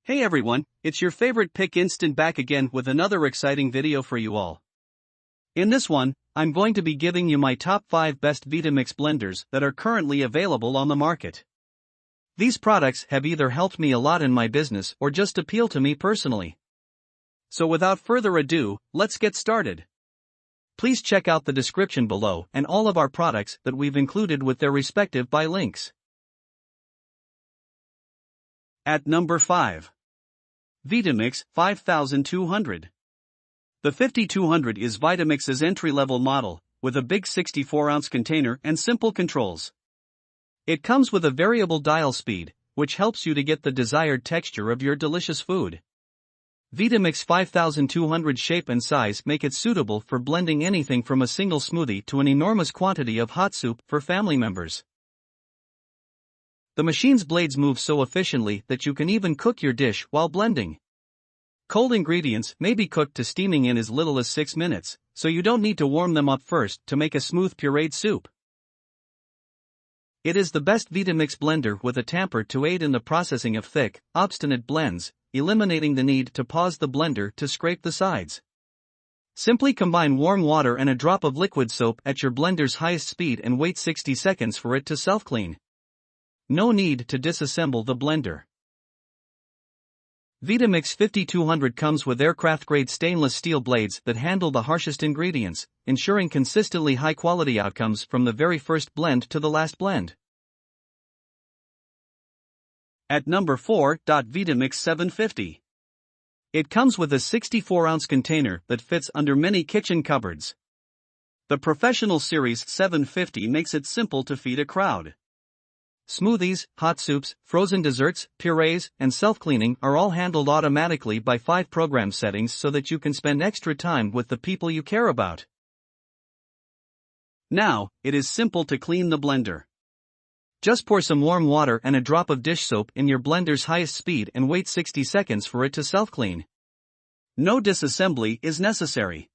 Hey everyone, it's your favorite pick instant back again with another exciting video for you all. In this one, I'm going to be giving you my top 5 best Vitamix blenders that are currently available on the market. These products have either helped me a lot in my business or just appeal to me personally. So without further ado, let's get started. Please check out the description below and all of our products that we've included with their respective buy links. At number 5. Vitamix 5200. The 5200 is Vitamix's entry-level model, with a big 64-ounce container and simple controls. It comes with a variable dial speed, which helps you to get the desired texture of your delicious food. Vitamix 5200 shape and size make it suitable for blending anything from a single smoothie to an enormous quantity of hot soup for family members. The machine's blades move so efficiently that you can even cook your dish while blending. Cold ingredients may be cooked to steaming in as little as 6 minutes, so you don't need to warm them up first to make a smooth pureed soup. It is the best Vitamix blender with a tamper to aid in the processing of thick, obstinate blends, eliminating the need to pause the blender to scrape the sides. Simply combine warm water and a drop of liquid soap at your blender's highest speed and wait 60 seconds for it to self-clean. No need to disassemble the blender. Vitamix 5200 comes with aircraft-grade stainless steel blades that handle the harshest ingredients, ensuring consistently high-quality outcomes from the very first blend to the last blend. At number 4. Vitamix 750. It comes with a 64-ounce container that fits under many kitchen cupboards. The Professional Series 750 makes it simple to feed a crowd. Smoothies, hot soups, frozen desserts, purees, and self-cleaning are all handled automatically by 5 program settings so that you can spend extra time with the people you care about. Now, it is simple to clean the blender. Just pour some warm water and a drop of dish soap in your blender's highest speed and wait 60 seconds for it to self-clean. No disassembly is necessary.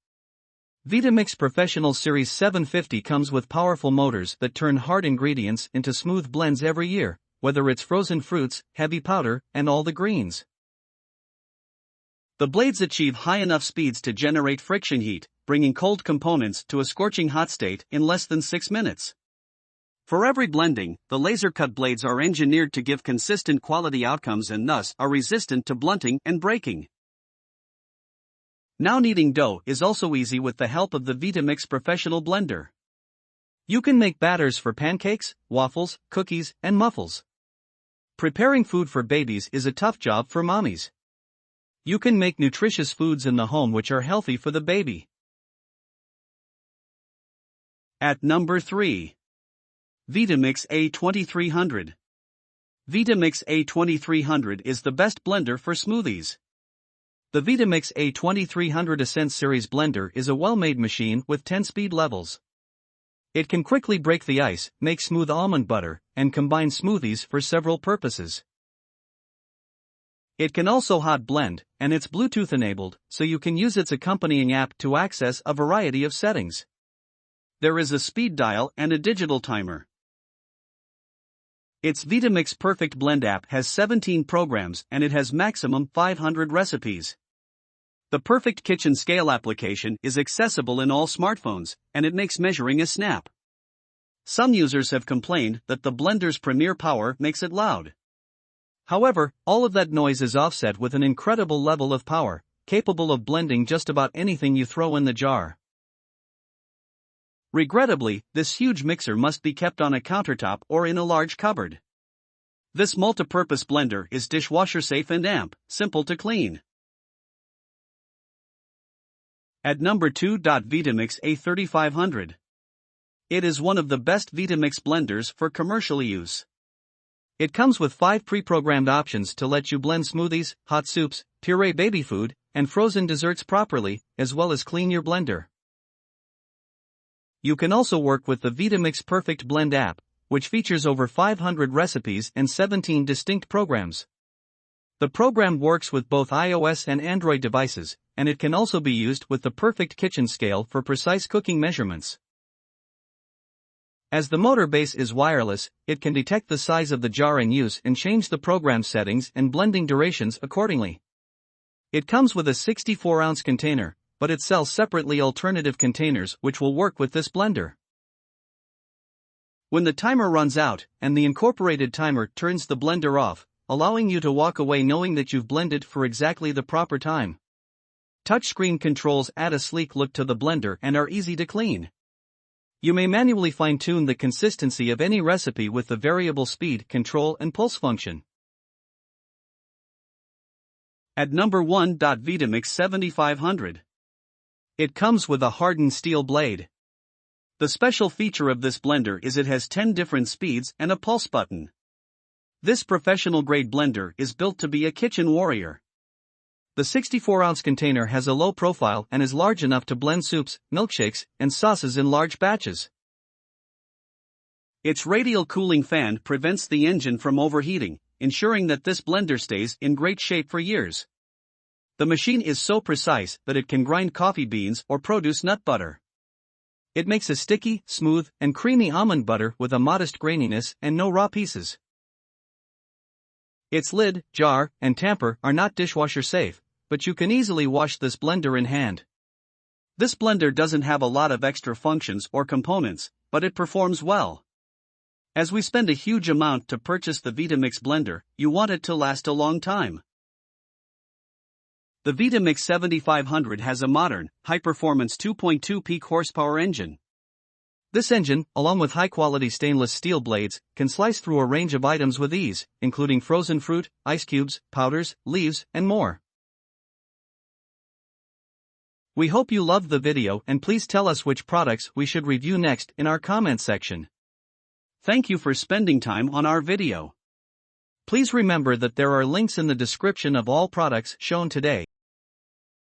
Vitamix Professional Series 750 comes with powerful motors that turn hard ingredients into smooth blends every year, whether it's frozen fruits, heavy powder, and all the greens. The blades achieve high enough speeds to generate friction heat, bringing cold components to a scorching hot state in less than 6 minutes. For every blending, the laser-cut blades are engineered to give consistent quality outcomes and thus are resistant to blunting and breaking. Now kneading dough is also easy with the help of the Vitamix Professional Blender. You can make batters for pancakes, waffles, cookies, and muffles. Preparing food for babies is a tough job for mommies. You can make nutritious foods in the home which are healthy for the baby. At number 3. Vitamix A2300. Vitamix A2300 is the best blender for smoothies. The Vitamix A2300 Ascent Series blender is a well-made machine with 10 speed levels. It can quickly break the ice, make smooth almond butter, and combine smoothies for several purposes. It can also hot blend, and it's Bluetooth enabled, so you can use its accompanying app to access a variety of settings. There is a speed dial and a digital timer. Its Vitamix Perfect Blend app has 17 programs and it has maximum 500 recipes. The Perfect Kitchen Scale application is accessible in all smartphones, and it makes measuring a snap. Some users have complained that the blender's premier power makes it loud. However, all of that noise is offset with an incredible level of power, capable of blending just about anything you throw in the jar. Regrettably, this huge mixer must be kept on a countertop or in a large cupboard. This multi-purpose blender is dishwasher safe and simple to clean. At number 2. Vitamix A3500. It is one of the best Vitamix blenders for commercial use. It comes with 5 pre-programmed options to let you blend smoothies, hot soups, puree baby food, and frozen desserts properly, as well as clean your blender. You can also work with the Vitamix Perfect Blend app, which features over 500 recipes and 17 distinct programs. The program works with both iOS and Android devices, and it can also be used with the Perfect Kitchen Scale for precise cooking measurements. As the motor base is wireless, it can detect the size of the jar in use and change the program settings and blending durations accordingly. It comes with a 64-ounce container, but it sells separately alternative containers which will work with this blender. When the timer runs out, and the incorporated timer turns the blender off, allowing you to walk away knowing that you've blended for exactly the proper time. Touchscreen controls add a sleek look to the blender and are easy to clean. You may manually fine-tune the consistency of any recipe with the variable speed, control and pulse function. At number 1. Vitamix 7500. It comes with a hardened steel blade. The special feature of this blender is it has 10 different speeds and a pulse button. This professional-grade blender is built to be a kitchen warrior. The 64-ounce container has a low profile and is large enough to blend soups, milkshakes, and sauces in large batches. Its radial cooling fan prevents the engine from overheating, ensuring that this blender stays in great shape for years. The machine is so precise that it can grind coffee beans or produce nut butter. It makes a sticky, smooth, and creamy almond butter with a modest graininess and no raw pieces. Its lid, jar, and tamper are not dishwasher safe, but you can easily wash this blender in hand. This blender doesn't have a lot of extra functions or components, but it performs well. As we spend a huge amount to purchase the Vitamix blender, you want it to last a long time. The Vitamix 7500 has a modern, high-performance 2.2 peak horsepower engine. This engine, along with high-quality stainless steel blades, can slice through a range of items with ease, including frozen fruit, ice cubes, powders, leaves, and more. We hope you loved the video and please tell us which products we should review next in our comment section. Thank you for spending time on our video. Please remember that there are links in the description of all products shown today.